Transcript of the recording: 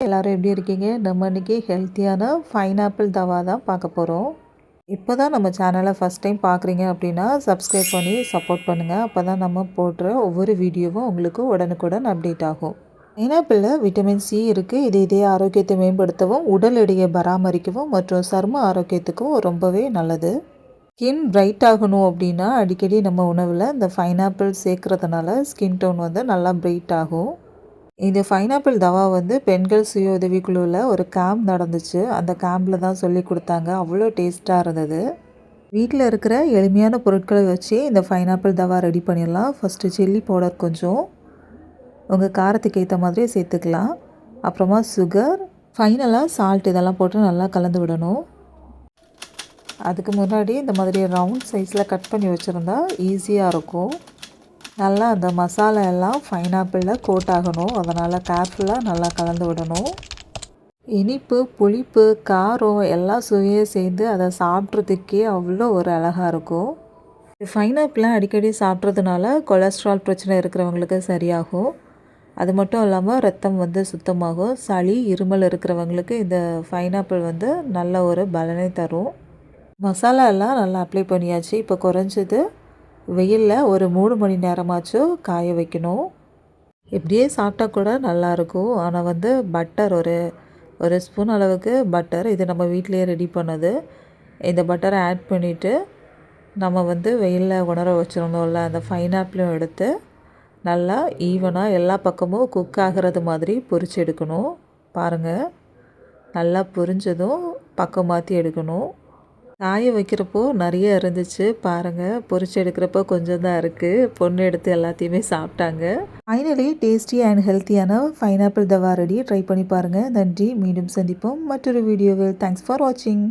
எல்லோரும் எப்படி இருக்கீங்க? நம்ம இன்றைக்கி ஹெல்த்தியான பைனாப்பிள் தவா தான் பார்க்க போகிறோம். இப்போ தான் நம்ம சேனலை ஃபஸ்ட் டைம் பார்க்குறீங்க அப்படின்னா சப்ஸ்கிரைப் பண்ணி சப்போர்ட் பண்ணுங்கள். அப்போ தான் நம்ம போடுற ஒவ்வொரு வீடியோவும் உங்களுக்கு உடனுக்குடன் அப்டேட் ஆகும். பைனாப்பிளில் விட்டமின் சி இருக்குது. இது இதய ஆரோக்கியத்தை மேம்படுத்தவும், உடல் எடையை பராமரிக்கவும் மற்றும் சரும ஆரோக்கியத்துக்கும் ரொம்பவே நல்லது. ஸ்கின் பிரைட் ஆகணும் அப்படின்னா அடிக்கடி நம்ம உணவில் இந்த பைனாப்பிள் சேர்க்குறதுனால ஸ்கின் டோன் வந்து நல்லா பிரைட் ஆகும். இந்த பைனாப்பிள் தவா வந்து பெண்கள் சுய உதவிக்குழுவில் ஒரு கேம்ப் நடந்துச்சு. அந்த கேம்பில் தான் சொல்லி கொடுத்தாங்க. அவ்வளோ டேஸ்ட்டாக இருந்தது. வீட்டில் இருக்கிற எளிமையான பொருட்களை வச்சு இந்த பைனாப்பிள் தவா ரெடி பண்ணிடலாம். ஃபஸ்ட்டு சில்லி பவுடர் கொஞ்சம் உங்கள் காரத்துக்கு ஏற்ற மாதிரி சேர்த்துக்கலாம். அப்புறமா சுகர், ஃபைனலாக சால்ட் இதெல்லாம் போட்டு நல்லா கலந்து விடணும். அதுக்கு முன்னாடி இந்த மாதிரி ரவுண்ட் சைஸில் கட் பண்ணி வச்சுருந்தா ஈஸியாக இருக்கும். நல்லா அந்த மசாலா எல்லாம் பைனாப்பிளில் கோட் ஆகணும். அதனால் கேர்ஃபுல்லாக நல்லா கலந்து விடணும். இனிப்பு, புளிப்பு, காரம் எல்லாம் சுவையாக சேர்ந்து அதை சாப்பிட்றதுக்கே அவ்வளோ ஒரு அழகாக இருக்கும். பைனாப்பிளாக அடிக்கடி சாப்பிட்றதுனால கொலஸ்ட்ரால் பிரச்சனை இருக்கிறவங்களுக்கு சரியாகும். அது மட்டும் இல்லாமல் ரத்தம் வந்து சுத்தமாகும். சளி, இருமல் இருக்கிறவங்களுக்கு இந்த பைனாப்பிள் வந்து நல்ல ஒரு பலனை தரும். மசாலா எல்லாம் நல்லா அப்ளை பண்ணியாச்சு. இப்போ குறைஞ்சது வெயிலில் ஒரு 3 மணி நேரமாச்சும் காய வைக்கணும். இப்படியே சாப்பிட்டா கூட நல்லாயிருக்கும். ஆனால் வந்து பட்டர் ஒரு ஸ்பூன் அளவுக்கு பட்டர், இது நம்ம வீட்டிலையே ரெடி பண்ணது. இந்த பட்டரை ஆட் பண்ணிவிட்டு நம்ம வந்து வெயிலில் உணர வச்சுருந்தோம்ல, அந்த பைனாப்பிளும் எடுத்து நல்லா ஈவனாக எல்லா பக்கமும் குக் ஆகிறது மாதிரி பொரிச்சு எடுக்கணும். பாருங்கள், நல்லா பொரிஞ்சதும் பக்கம் மாற்றி எடுக்கணும். காய வைக்கிறப்போ நிறைய இருந்துச்சு பாருங்கள். பொரிச்சு எடுக்கிறப்போ கொஞ்சம் தான் இருக்குது. பொண்ணு எடுத்து எல்லாத்தையுமே சாப்பிட்டாங்க. ஃபைனலி டேஸ்டி அண்ட் ஹெல்த்தியான பைனாப்பிள் தவா ரெடி. ட்ரை பண்ணி பாருங்கள். நன்றி. மீண்டும் சந்திப்போம் மற்றொரு வீடியோவில். தேங்க்ஸ் ஃபார் வாட்சிங்.